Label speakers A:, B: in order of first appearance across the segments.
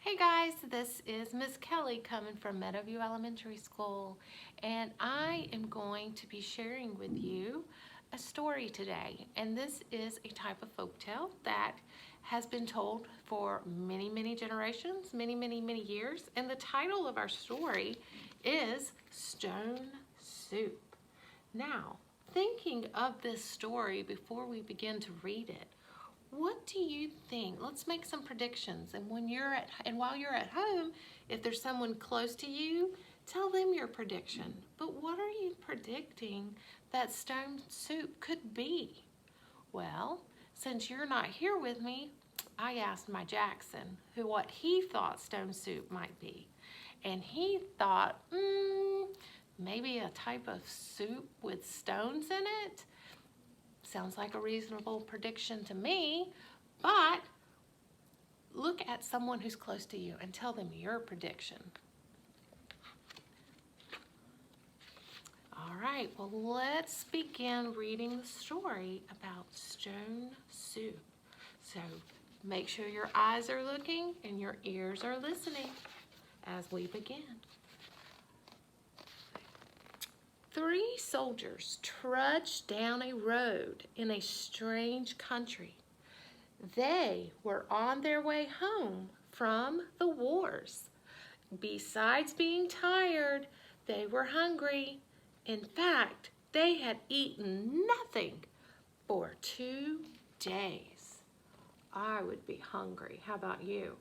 A: Hey guys, this is Miss Kelly coming from Meadowview Elementary School, and I am going to be sharing with you a story today. And this is a type of folktale that has been told for many generations, many years. And the title of our story is Stone Soup. Now, thinking of this story before we begin to read it, what do you think? Let's make some predictions. And while you're at home, if there's someone close to you, tell them your prediction. But what are you predicting that stone soup could be? Well, since you're not here with me, I asked my Jackson what he thought stone soup might be. And he thought, maybe a type of soup with stones in it. Sounds like a reasonable prediction to me, but look at someone who's close to you and tell them your prediction. All right, well, let's begin reading the story about stone soup. So make sure your eyes are looking and your ears are listening as we begin. 3 soldiers trudged down a road in a strange country. They were on their way home from the wars. Besides being tired, they were hungry. In fact, they had eaten nothing for 2 days. I would be hungry. How about you?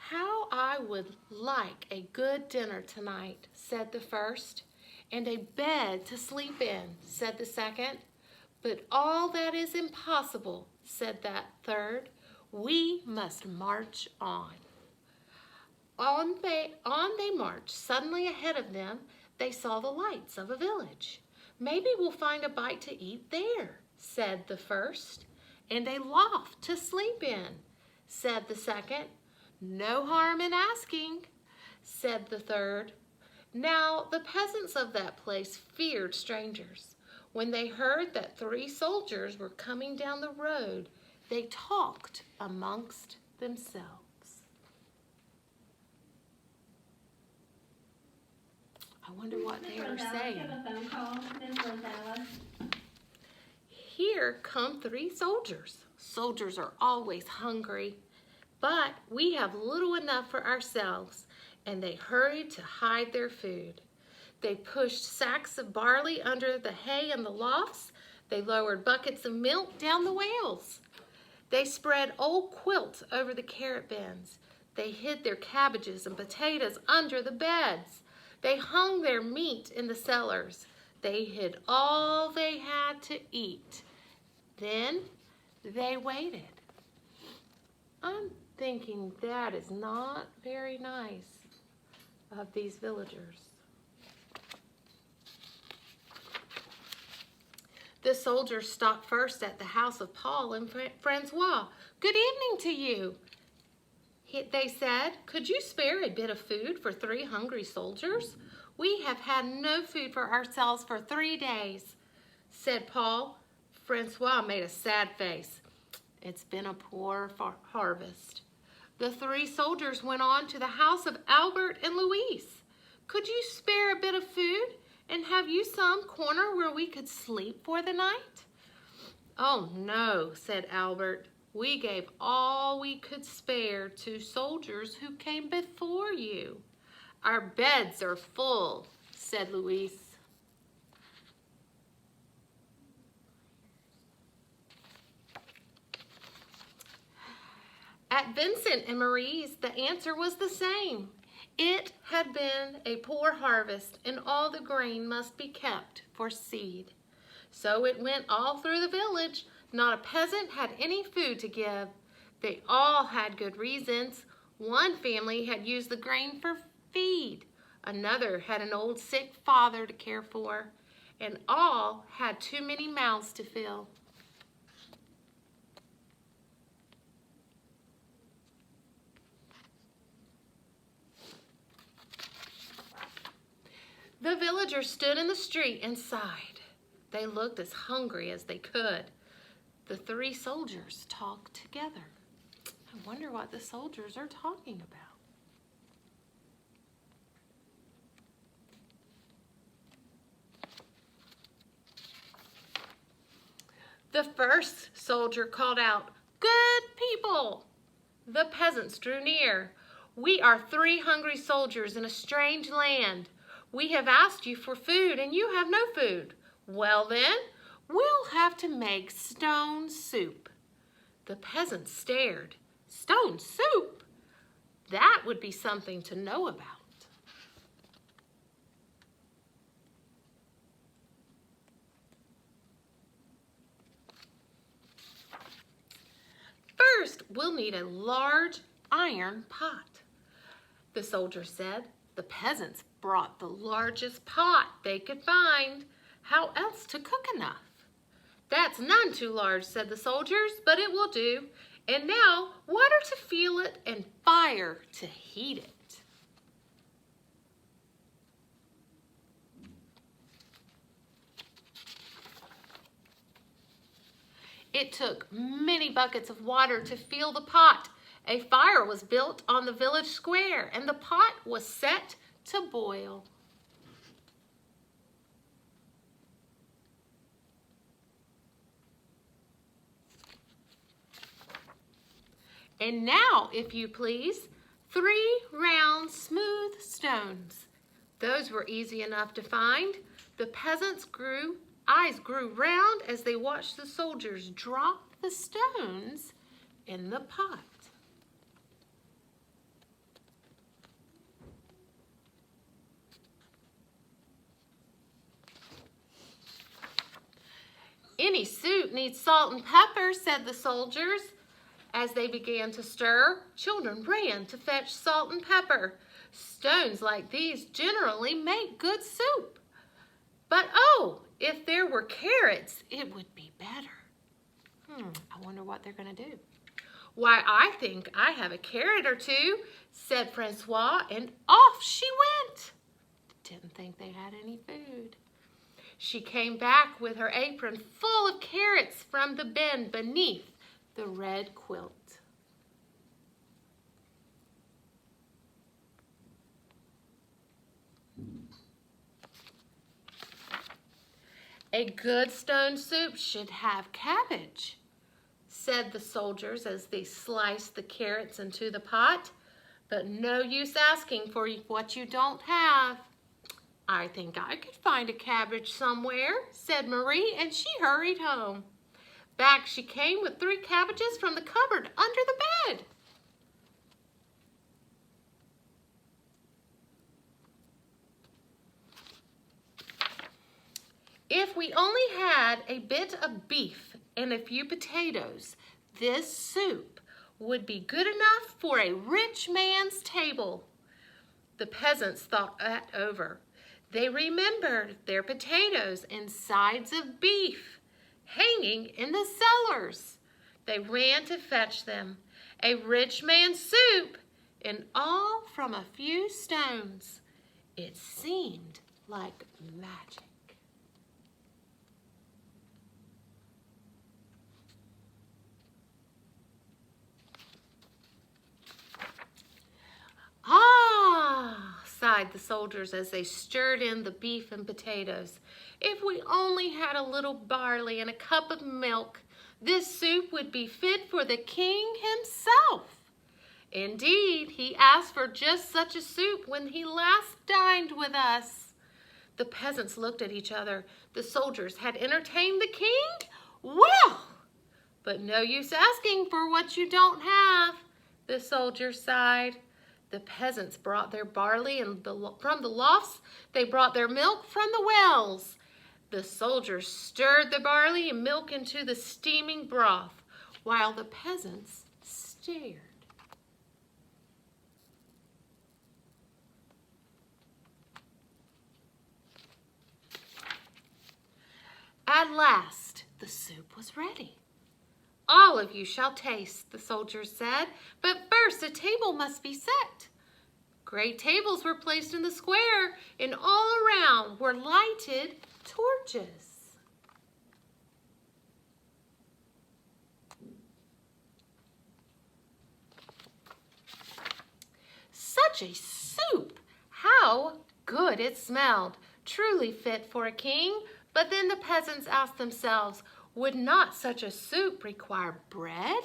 A: How I would like a good dinner tonight, said the first, and a bed to sleep in, said the second. But all that is impossible, said that third. We must march on. On they marched. Suddenly ahead of them, they saw the lights of a village. Maybe we'll find a bite to eat there, said the first. And a loft to sleep in, said the second. No harm in asking, said the third. Now the peasants of that place feared strangers. When they heard that 3 soldiers were coming down the road, they talked amongst themselves. I wonder what they are saying. Here come 3 soldiers. Soldiers are always hungry. But we have little enough for ourselves, and they hurried to hide their food. They pushed sacks of barley under the hay in the lofts. They lowered buckets of milk down the wells. They spread old quilts over the carrot bins. They hid their cabbages and potatoes under the beds. They hung their meat in the cellars. They hid all they had to eat. Then they waited. I'm thinking that is not very nice of these villagers. The soldiers stopped first at the house of Paul and Francois. Good evening to you, they said. Could you spare a bit of food for 3 hungry soldiers? We have had no food for ourselves for 3 days, said Paul. Francois made a sad face. It's been a poor harvest. The 3 soldiers went on to the house of Albert and Louise. Could you spare a bit of food and have you some corner where we could sleep for the night? Oh no, said Albert. We gave all we could spare to soldiers who came before you. Our beds are full, said Louise. At Vincent and Marie's, the answer was the same. It had been a poor harvest, and all the grain must be kept for seed. So it went all through the village. Not a peasant had any food to give. They all had good reasons. One family had used the grain for feed. Another had an old sick father to care for. And all had too many mouths to fill. The villagers stood in the street and sighed. They looked as hungry as they could. The three soldiers talk together. I wonder what the soldiers are talking about. The first soldier called out, "Good people!" The peasants drew near. "We are three hungry soldiers in a strange land. We have asked you for food and you have no food. Well then, we'll have to make stone soup." The peasants stared. Stone soup? That would be something to know about. First, we'll need a large iron pot, the soldier said. The peasants brought the largest pot they could find. How else to cook enough? "That's none too large," said the soldiers, "but it will do. And now, water to fill it and fire to heat it." It took many buckets of water to fill the pot. A fire was built on the village square, and the pot was set to boil. And now, if you please, 3 round, smooth stones. Those were easy enough to find. The peasants' eyes grew round as they watched the soldiers drop the stones in the pot. "Any soup needs salt and pepper," said the soldiers. As they began to stir, children ran to fetch salt and pepper. Stones like these generally make good soup. But oh, if there were carrots, it would be better. I wonder what they're going to do. "Why, I think I have a carrot or two," said Francois, and off she went. Didn't think they had any food. She came back with her apron full of carrots from the bin beneath the red quilt. "A good stone soup should have cabbage," said the soldiers as they sliced the carrots into the pot. "But no use asking for what you don't have." "I think I could find a cabbage somewhere," said Marie, and she hurried home. Back she came with 3 cabbages from the cupboard under the bed. "If we only had a bit of beef and a few potatoes, this soup would be good enough for a rich man's table." The peasants thought that over. They remembered their potatoes and sides of beef hanging in the cellars. They ran to fetch them. A rich man's soup, and all from a few stones. It seemed like magic. "Ah," sighed the soldiers as they stirred in the beef and potatoes. "If we only had a little barley and a cup of milk, this soup would be fit for the king himself." Indeed, he asked for just such a soup when he last dined with us. The peasants looked at each other. The soldiers had entertained the king? Well, but no use asking for what you don't have, the soldiers sighed. The peasants brought their barley from the lofts. They brought their milk from the wells. The soldiers stirred the barley and milk into the steaming broth, while the peasants stared. At last, the soup was ready. "All of you shall taste," the soldiers said, "but first a table must be set." Great tables were placed in the square, and all around were lighted torches. Such a soup! How good it smelled! Truly fit for a king. But then the peasants asked themselves, would not such a soup require bread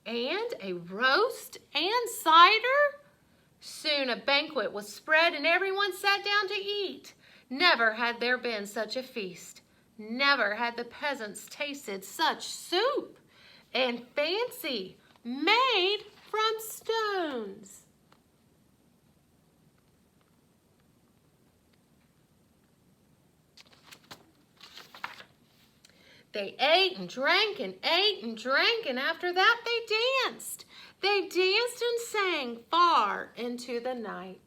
A: and a roast and cider? Soon a banquet was spread and everyone sat down to eat. Never had there been such a feast. Never had the peasants tasted such soup, and fancy, made from stones. They ate and drank and ate and drank, and after that they danced. They danced and sang far into the night.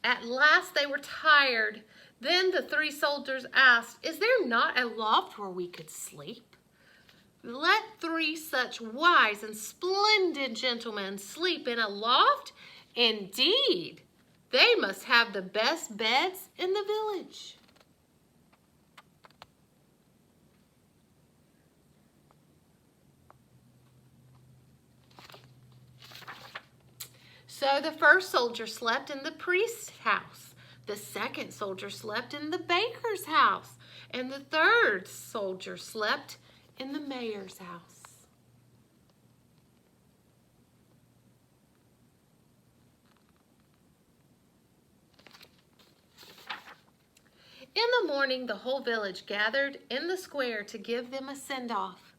A: At last they were tired. Then the three soldiers asked, is there not a loft where we could sleep? Let three such wise and splendid gentlemen sleep in a loft? Indeed, they must have the best beds in the village. So the first soldier slept in the priest's house. The second soldier slept in the baker's house. And the third soldier slept in the mayor's house. In the morning, the whole village gathered in the square to give them a send-off.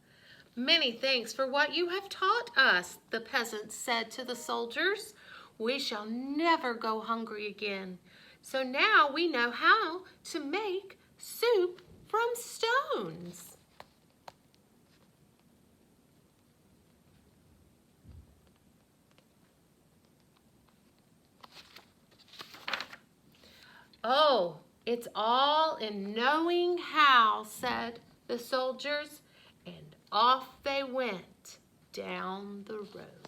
A: Many thanks for what you have taught us, the peasants said to the soldiers. We shall never go hungry again. So now we know how to make soup from stones. Oh, it's all in knowing how, said the soldiers, and off they went down the road.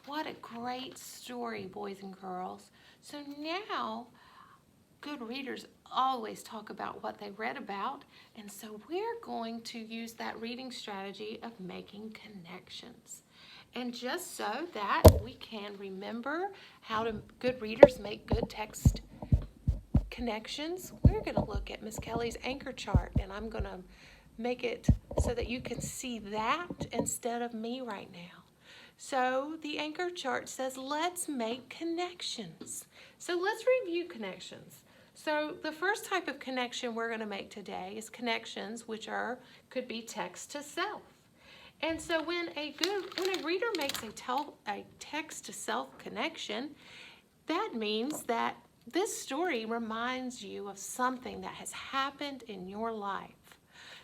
A: What a great story, boys and girls. So now, good readers always talk about what they read about, and so we're going to use that reading strategy of making connections. And just so that we can remember how to good readers make good text connections, we're going to look at Miss Kelly's anchor chart, and I'm going to make it so that you can see that instead of me right now. So the anchor chart says, let's make connections. So let's review connections. So the first type of connection we're going to make today is connections which could be text to self. And so when a reader makes a text to self connection, that means that this story reminds you of something that has happened in your life.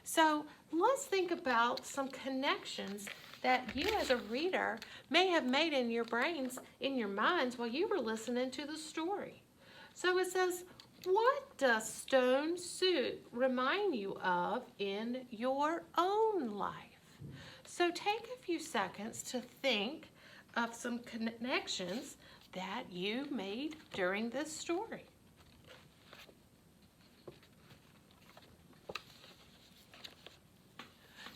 A: So let's think about some connections that you as a reader may have made in your brains, in your minds, while you were listening to the story. So it says, what does stone soup remind you of in your own life? So take a few seconds to think of some connections that you made during this story.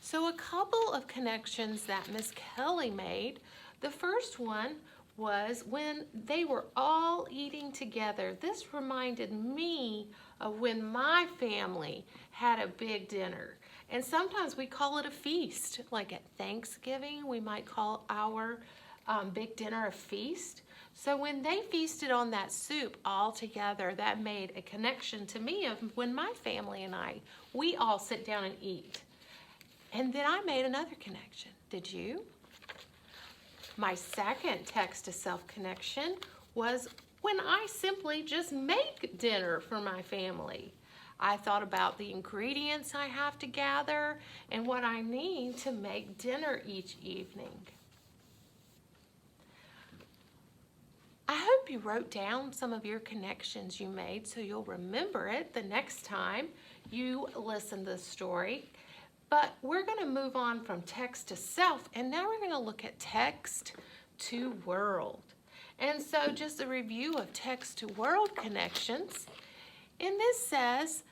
A: So a couple of connections that Miss Kelly made. The first one was when they were all eating together. This reminded me of when my family had a big dinner. And sometimes we call it a feast. Like at Thanksgiving, we might call our big dinner a feast. So when they feasted on that soup all together, that made a connection to me of when my family and we all sit down and eat. And then I made another connection. Did you? My second text to self connection was when I simply just make dinner for my family. I thought about the ingredients I have to gather and what I need to make dinner each evening. I hope you wrote down some of your connections you made so you'll remember it the next time you listen to the story. But we're going to move on from text to self, and now we're going to look at text to world. And so just a review of text to world connections. And this says,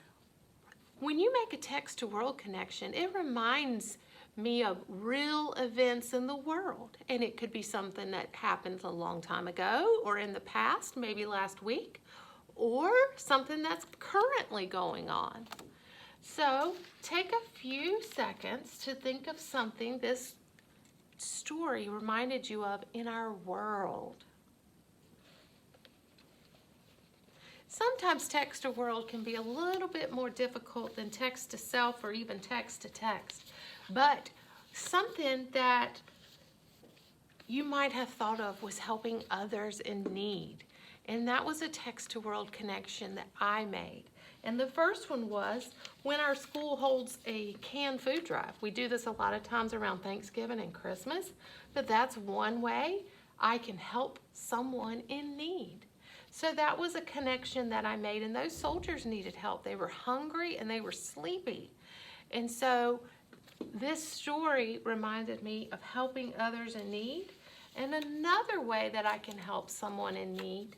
A: when you make a text to world connection, it reminds me of real events in the world. And it could be something that happened a long time ago or in the past, maybe last week, or something that's currently going on. So take a few seconds to think of something this story reminded you of in our world. Sometimes text to world can be a little bit more difficult than text to self or even text to text, but something that you might have thought of was helping others in need. And that was a text to world connection that I made. And the first one was when our school holds a canned food drive. We do this a lot of times around Thanksgiving and Christmas, but that's one way I can help someone in need. So that was a connection that I made, and those soldiers needed help. They were hungry and they were sleepy. And so this story reminded me of helping others in need. And another way that I can help someone in need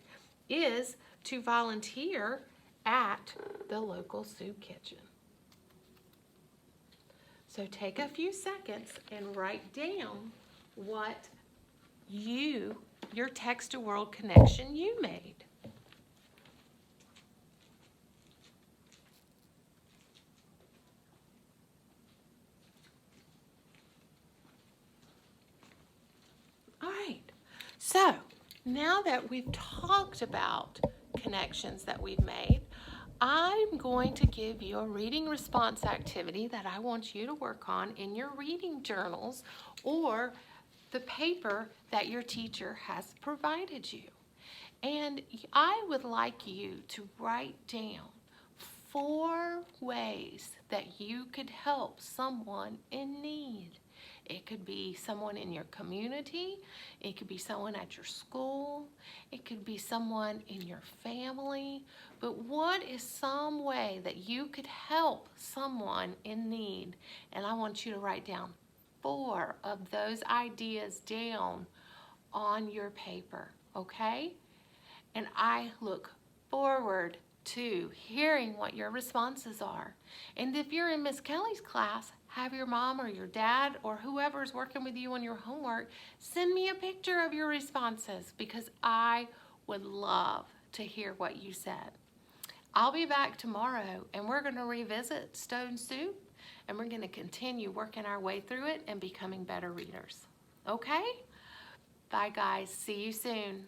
A: is to volunteer at the local soup kitchen. So take a few seconds and write down what your text to world connection you made. All right, so now that we've talked about connections that we've made, I'm going to give you a reading response activity that I want you to work on in your reading journals or the paper that your teacher has provided you. And I would like you to write down 4 ways that you could help someone in need. It could be someone in your community, it could be someone at your school, it could be someone in your family, but what is some way that you could help someone in need? And I want you to write down 4 of those ideas down on your paper, okay? And I look forward to hearing what your responses are. And if you're in Miss Kelly's class, have your mom or your dad or whoever is working with you on your homework send me a picture of your responses, because I would love to hear what you said. I'll be back tomorrow and we're going to revisit Stone Soup, and we're going to continue working our way through it and becoming better readers. Okay? Bye guys. See you soon.